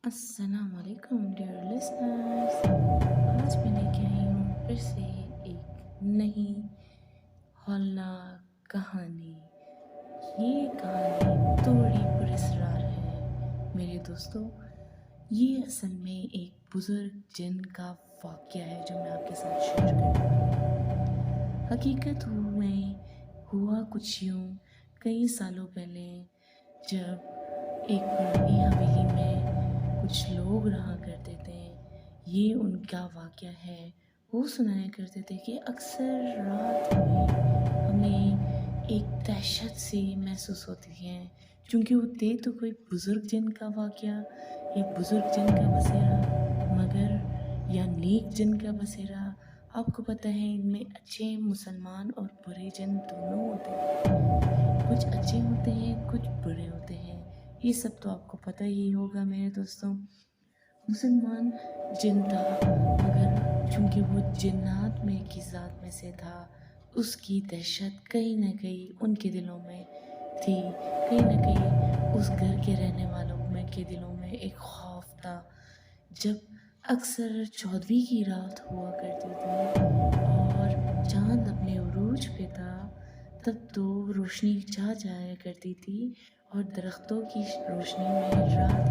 अस्सलाम वालेकुम dear listeners. आज मैं लेके आई हूँ फिर से एक नई हौलनाक कहानी। ये कहानी थोड़ी पुरस्कार है मेरे दोस्तों। ये असल में एक बुज़ुर्ग जिन का वाक़या है जो मैं आपके साथ शेयर करने वाली हूँ। हकीकत में हुआ कुछ यूँ कई सालों पहले, जब एक पुरानी हवेली में कुछ लोग रहा करते थे। ये उनका वाक़या है। वो सुनाया करते थे कि अक्सर रात में हमें एक दहशत सी महसूस होती है, क्योंकि वो थे तो कोई बुज़ुर्ग जिन का वाक़या या बुज़ुर्ग जिन का बसेरा, मगर या नेक जिन का बसेरा। आपको पता है इनमें अच्छे मुसलमान और बुरे जिन दोनों होते हैं। कुछ अच्छे होते हैं, कुछ बुरे होते हैं। ये सब तो आपको पता ही होगा मेरे दोस्तों। मुसलमान जिन था, मगर चूँकि वो जिन्नात में की ज़ात में से था, उसकी दहशत कहीं न कहीं उनके दिलों में थी। कहीं न कहीं उस घर के रहने वालों में के दिलों में एक खौफ था। जब अक्सर चौदहवीं की रात हुआ करती थी और चाँद अपने उरूज पे था, तब तो रोशनी छा जाया करती थी और दरख्तों की रोशनी में रात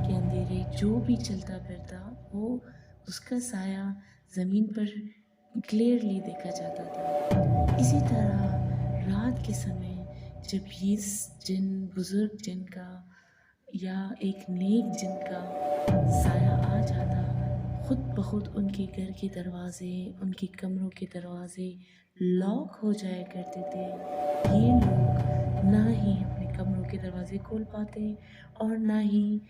के अंधेरे जो भी चलता फिरता, वो उसका साया ज़मीन पर क्लियरली देखा जाता था। इसी तरह रात के समय जब ये जिन बुज़ुर्ग जिन का या एक नेक जिन का साया आ जाता, खुद ब खुद उनके घर के दरवाज़े, उनके कमरों के दरवाज़े लॉक हो जाया करते थे। ये लोग ना ही अपने कमरों के दरवाज़े खोल पाते और ना ही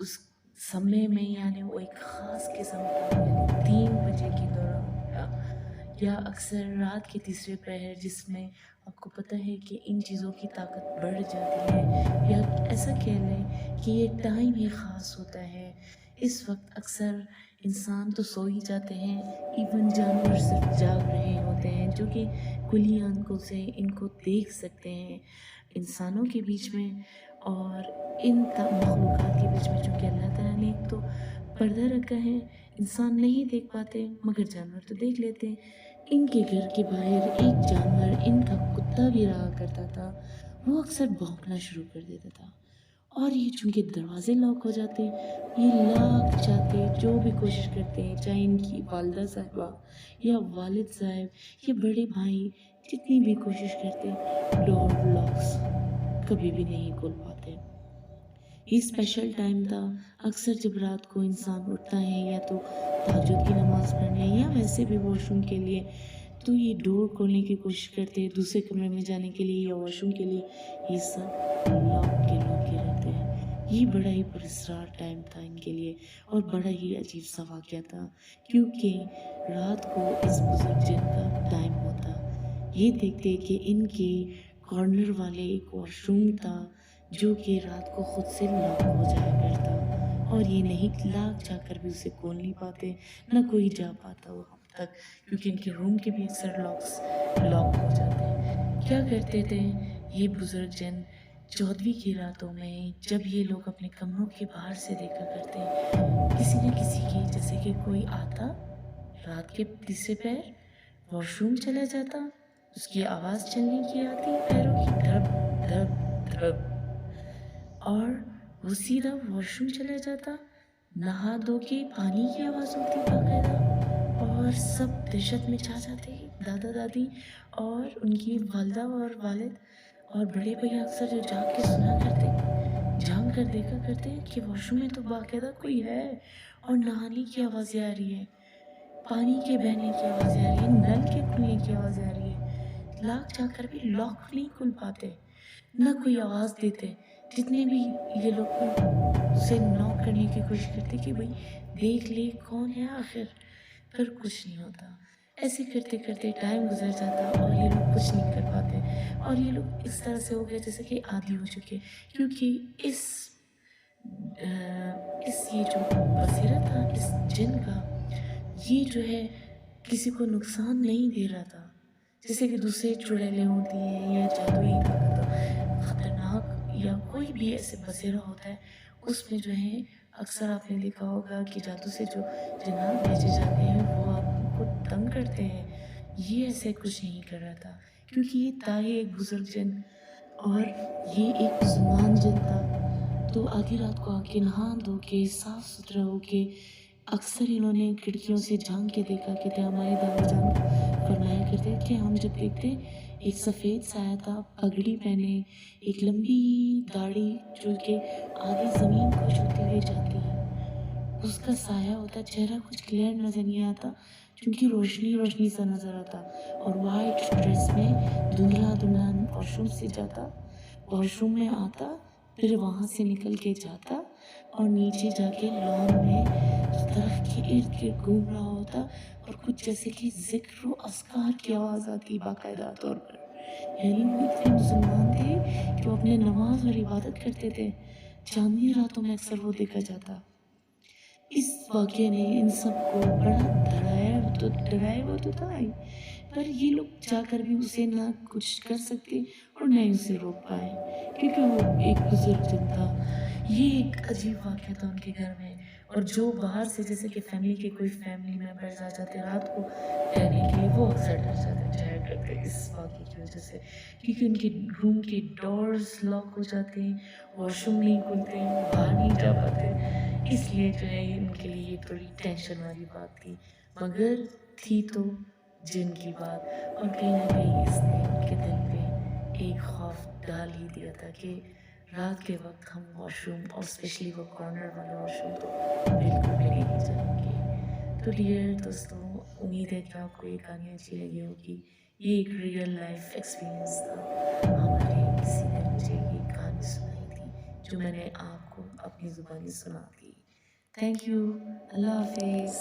उस समय में, यानी वो एक ख़ास किस्म का, यानी 3 बजे के दौरान या अक्सर रात के तीसरे पहर, जिसमें आपको पता है कि इन चीज़ों की ताकत बढ़ जाती है, या ऐसा कह लें कि ये टाइम ही ख़ास होता है। इस वक्त अक्सर इंसान तो सो ही जाते हैं, इवन जानवर सिर्फ जाग रहे होते हैं, जो कि खुली आंखों से इनको देख सकते हैं। इंसानों के बीच में और इन मखलूक़ात के बीच में चूँकि अल्लाह ताला ने एक तो पर्दा रखा है, इंसान नहीं देख पाते मगर जानवर तो देख लेते हैं। इनके घर के बाहर एक जानवर, इनका कुत्ता भी रहा करता था। वो अक्सर भौंकना शुरू कर देता था और ये चूँकि दरवाज़े लॉक हो जाते, ये लाख चाहते जो भी कोशिश करते हैं, चाहे इनकी वालिदा साहिबा या वालिद साहब या बड़े भाई जितनी भी कोशिश करते, डोर लॉक्स कभी भी नहीं खोल पाते। ये स्पेशल टाइम था। अक्सर जब रात को इंसान उठता है या तो तहज्जुद की नमाज़ पढ़ने या वैसे भी वॉशरूम के लिए, तो ये डोर खोलने की कोशिश करते हैं दूसरे कमरे में जाने के लिए या वॉशरूम के लिए। ये सब लॉक के रहते हैं। ये बड़ा ही पुरस्कार टाइम था इनके लिए और बड़ा ही अजीब सा वाक़या था, क्योंकि रात को इस बुज़ुर्ग जिन का टाइम होता। ये देखते कि इनके कॉर्नर वाले एक वॉशरूम था जो कि रात को खुद से लॉक हो जाया करता, और ये नहीं लाख जाकर भी उसे खोल नहीं पाते, ना कोई जा पाता वहाँ तक, क्योंकि इनके रूम के भी अक्सर लॉक हो जाते हैं। क्या करते थे ये बुज़ुर्ग जन चौदहवीं की रातों में, जब ये लोग अपने कमरों के बाहर से देखा करते किसी न किसी की, जैसे कि कोई आता रात के तीसरे पहर, वॉशरूम चला जाता, उसकी आवाज़ चलने की आती पैरों की, धब धब धब, और वो सीधा वॉशरूम चला जाता। नहा धो के पानी की आवाज़ होती बाकायदा, और सब दहशत में छा जाते, दादा दादी और उनकी वालिदा और वालिद और बड़े भैया अक्सर जो जाग के सुना करते, जाग कर देखा करते कि वॉशरूम में तो बाकायदा कोई है और नहाने की आवाज़ें आ रही है, पानी के बहने की आवाज़ें आ रही है, नल के खुलने की आवाज़ें आ रही है। लाख जाकर भी लॉक नहीं खुल पाते, ना कोई आवाज़ देते। जितने भी ये लोग उसे नॉक करने की कोशिश करते कि भाई देख ले कौन है आखिर, पर कुछ नहीं होता। ऐसे करते करते टाइम गुजर जाता और ये लोग कुछ नहीं कर पाते, और ये लोग इस तरह से हो गए जैसे कि आदी हो चुके, क्योंकि इस ये जो बसेरा था इस जिन का, ये जो है किसी को नुकसान नहीं दे रहा था। जैसे कि दूसरे चुड़ैलें होती हैं या जादुई ताकत खतरनाक या कोई भी ऐसे बसेरा होता है, उसमें जो है اکثر آپ نے دیکھا ہوگا کہ جادو سے جو جنات بھیجے جاتے ہیں وہ آپ کو تنگ کرتے ہیں، یہ ایسے کچھ نہیں کر رہا تھا، کیونکہ یہ تھا ہی ایک بزرگ جن اور یہ ایک مسلمان جن تھا۔ تو آدھی رات کو آ کے نہا دھو کے صاف ستھرا ہو کے اکثر انہوں نے کھڑکیوں سے جھانک کے دیکھا کہ تھے ہمارے دادا جان فرمایا کرتے کہ ہم جب دیکھتے ایک سفید سایہ تھا، پگڑی پہنے، ایک لمبی داڑھی جو کہ آدھی زمین کو چھوتے ہوئے جاتی ہے، اس کا سایہ ہوتا، چہرہ کچھ کلیئر نظر نہیں آتا کیونکہ روشنی روشنی سا نظر آتا، اور وائٹ ڈریس میں دھندلا دھندلا واش روم سے جاتا، واش روم میں آتا، پھر وہاں سے نکل کے جاتا اور نیچے جا کے لان میں درخت کے ارد گرد گھوم رہا ہوتا، اور کچھ جیسے کہ ذکر و اذکار کی آواز آتی باقاعدہ طور پر، یعنی وہ اتنے مسلمان تھے کہ وہ اپنے نماز اور عبادت کرتے تھے۔ چاندنی راتوں میں اکثر وہ دیکھا جاتا۔ اس واقعے نے ان سب کو بڑا ڈرایا وہ تو تھا ہی، پر یہ لوگ جا کر بھی اسے نہ کچھ کر سکتے اور نہ ہی اسے روک پائے، کیونکہ وہ ایک بزرگ جن تھا۔ یہ ایک عجیب واقعہ تھا ان کے گھر میں، اور جو باہر سے جیسے کہ فیملی کے کوئی فیملی ممبرز آ جاتے رات کو رہنے کے لیے، وہ اکثر جایا کرتے اس واقعے کی وجہ سے، کیونکہ ان کے روم کے ڈورز لاک ہو جاتے ہیں، واش روم نہیں کھلتے ہیں، باہر نہیں جا پاتے، اس لیے جو ہے ان کے لیے یہ تھوڑی ٹینشن والی بات تھی، مگر تھی تو جن کی بات، اور کہیں نہ کہیں اس نے ان کے دل پہ ایک خوف ڈال ہی دیا تھا کہ رات کے وقت ہم واش روم، اور اسپیشلی وہ کارنر والا واش روم تو بالکل بھی نہیں جائیں گے۔ تو ڈیئر دوستوں، امید ہے کہ آپ کو یہ کہانی اچھی لگی ہوگی۔ یہ ایک ریئل لائف ایکسپیرینس تھا، ہمارے کسی نے مجھے یہ کہانی سنائی تھی جو میں نے آپ کو اپنی زبانی سنا دی۔ تھینک یو، اللہ حافظ،